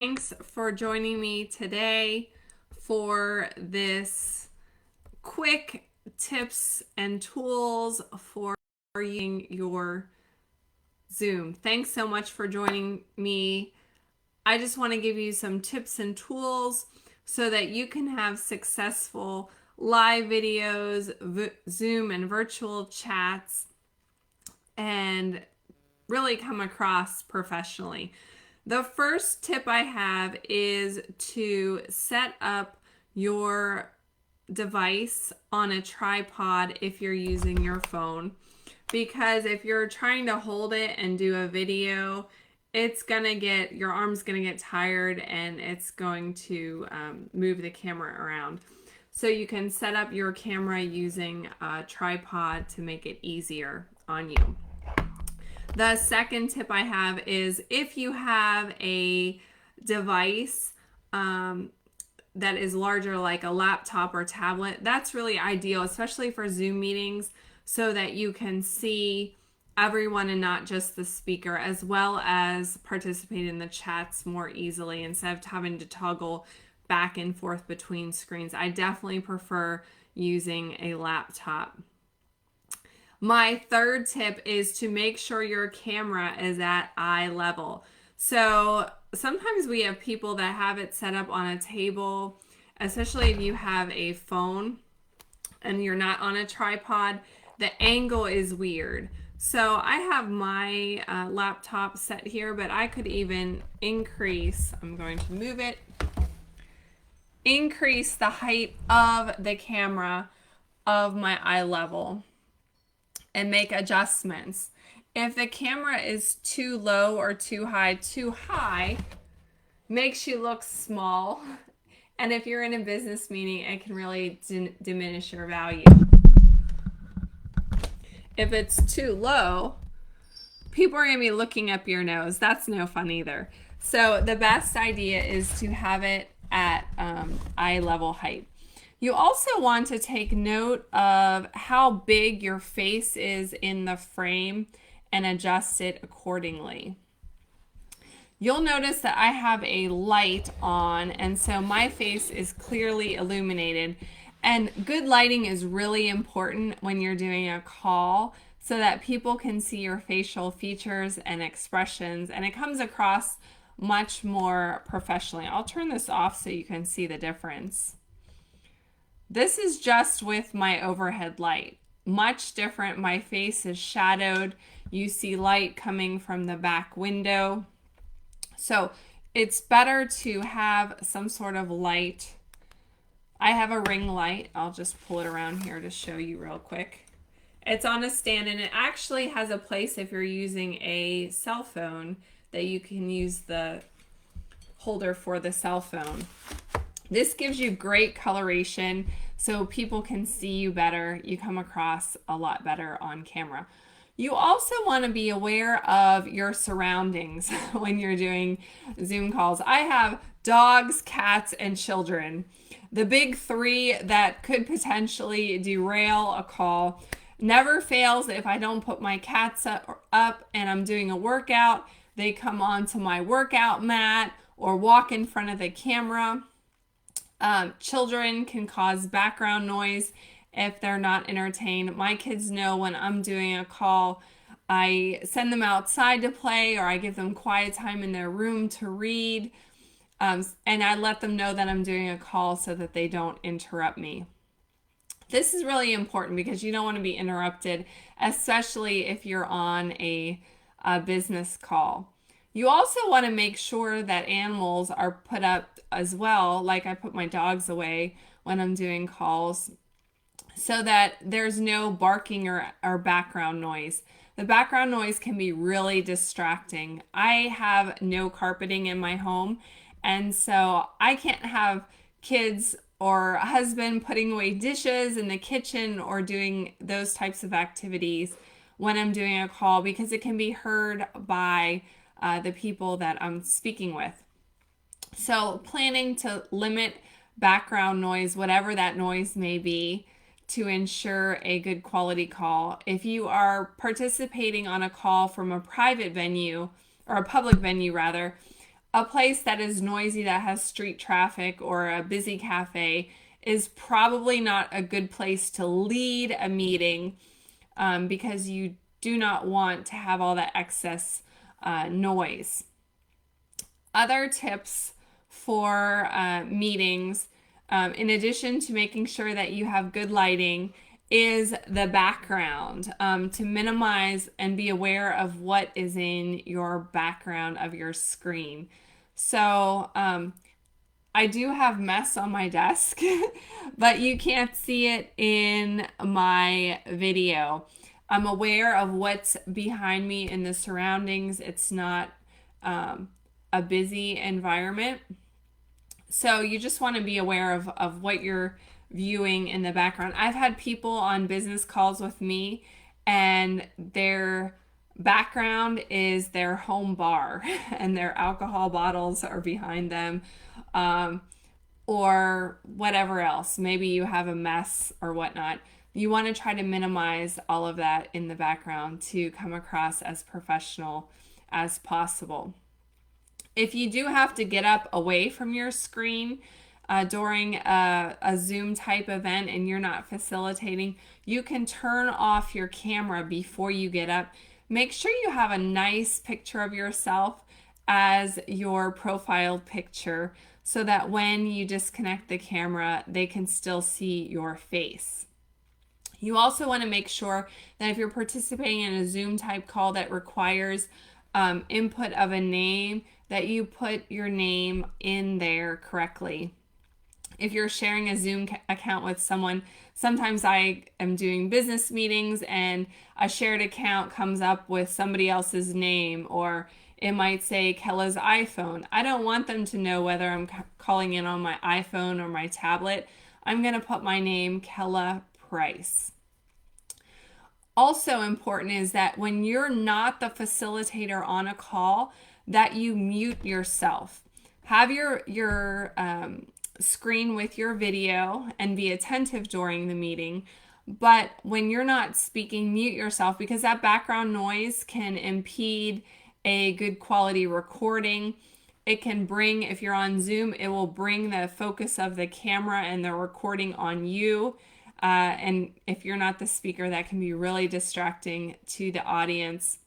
Thanks for joining me today for this quick tips and tools for using your Zoom. Thanks so much for joining me. I just want to give you some tips and tools so that you can have successful live videos, Zoom and virtual chats, and really come across professionally. The first tip I have is to set up your device on a tripod if you're using your phone. Because if you're trying to hold it and do a video, your arm's gonna get tired and it's going to move the camera around. So you can set up your camera using a tripod to make it easier on you. The second tip I have is if you have a device that is larger, like a laptop or tablet, that's really ideal, especially for Zoom meetings, so that you can see everyone and not just the speaker, as well as participate in the chats more easily instead of having to toggle back and forth between screens. I definitely prefer using a laptop. My third tip is to make sure your camera is at eye level. So sometimes we have people that have it set up on a table, especially if you have a phone and you're not on a tripod, the angle is weird. So I have my laptop set here, but I could even I'm going to move it, increase the height of the camera of my eye level and make adjustments. If the camera is too low or too high makes you look small. And if you're in a business meeting, it can really diminish your value. If it's too low, people are going to be looking up your nose. That's no fun either. So the best idea is to have it at eye level height. You also want to take note of how big your face is in the frame and adjust it accordingly. You'll notice that I have a light on, and so my face is clearly illuminated. And good lighting is really important when you're doing a call so that people can see your facial features and expressions, and it comes across much more professionally. I'll turn this off so you can see the difference. This is just with my overhead light. Much different. My face is shadowed. You see light coming from the back window. So it's better to have some sort of light. I have a ring light. I'll just pull it around here to show you real quick. It's on a stand, and it actually has a place if you're using a cell phone that you can use the holder for the cell phone. This gives you great coloration so people can see you better. You come across a lot better on camera. You also want to be aware of your surroundings when you're doing Zoom calls. I have dogs, cats, and children. The big three that could potentially derail a call. Never fails if I don't put my cats up and I'm doing a workout, they come onto my workout mat or walk in front of the camera. Children can cause background noise if they're not entertained. My kids know when I'm doing a call, I send them outside to play, or I give them quiet time in their room to read. And I let them know that I'm doing a call so that they don't interrupt me. This is really important because you don't want to be interrupted, especially if you're on a business call. You also want to make sure that animals are put up as well, like I put my dogs away when I'm doing calls, so that there's no barking or background noise. The background noise can be really distracting. I have no carpeting in my home, and so I can't have kids or a husband putting away dishes in the kitchen or doing those types of activities when I'm doing a call, because it can be heard by the people that I'm speaking with. So planning to limit background noise, whatever that noise may be, to ensure a good quality call. If you are participating on a call from a private venue, or a public venue rather, A place that is noisy, that has street traffic, or a busy cafe is probably not a good place to lead a meeting, because you do not want to have all that excess noise. Other tips for meetings, in addition to making sure that you have good lighting, is the background, to minimize and be aware of what is in your background of your screen. So I do have mess on my desk, but you can't see it in my video. I'm aware of what's behind me in the surroundings. It's not a busy environment. So you just want to be aware of what you're viewing in the background. I've had people on business calls with me, and their background is their home bar and their alcohol bottles are behind them, or whatever else. Maybe you have a mess or whatnot. You want to try to minimize all of that in the background to come across as professional as possible. If you do have to get up away from your screen during a Zoom type event and you're not facilitating, you can turn off your camera before you get up. Make sure you have a nice picture of yourself as your profile picture so that when you disconnect the camera, they can still see your face. You also want to make sure that if you're participating in a Zoom type call that requires input of a name, that you put your name in there correctly. If you're sharing a Zoom account with someone, sometimes I am doing business meetings and a shared account comes up with somebody else's name, or it might say Kella's iPhone. I don't want them to know whether I'm calling in on my iPhone or my tablet. I'm going to put my name, Kella Price. Also important is that when you're not the facilitator on a call, that you mute yourself. Have your screen with your video and be attentive during the meeting. But when you're not speaking, mute yourself, because that background noise can impede a good quality recording. It can bring, if you're on Zoom, it will bring the focus of the camera and the recording on you. And if you're not the speaker, that can be really distracting to the audience.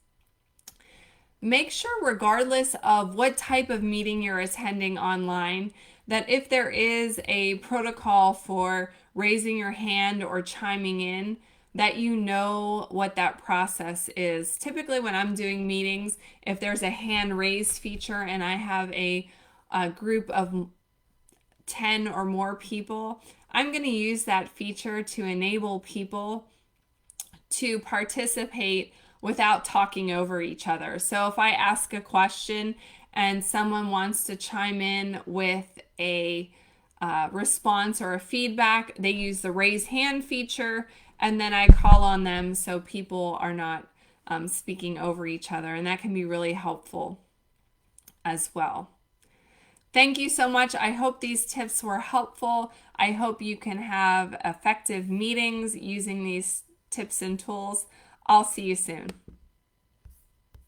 Make sure, regardless of what type of meeting you're attending online, that if there is a protocol for raising your hand or chiming in, that you know what that process is. Typically when I'm doing meetings, if there's a hand raise feature and I have a group of 10 or more people, I'm going to use that feature to enable people to participate without talking over each other. So if I ask a question and someone wants to chime in with a response or a feedback, they use the raise hand feature, and then I call on them so people are not speaking over each other, and that can be really helpful as well. Thank you so much. I hope these tips were helpful. I hope you can have effective meetings using these tips and tools. I'll see you soon.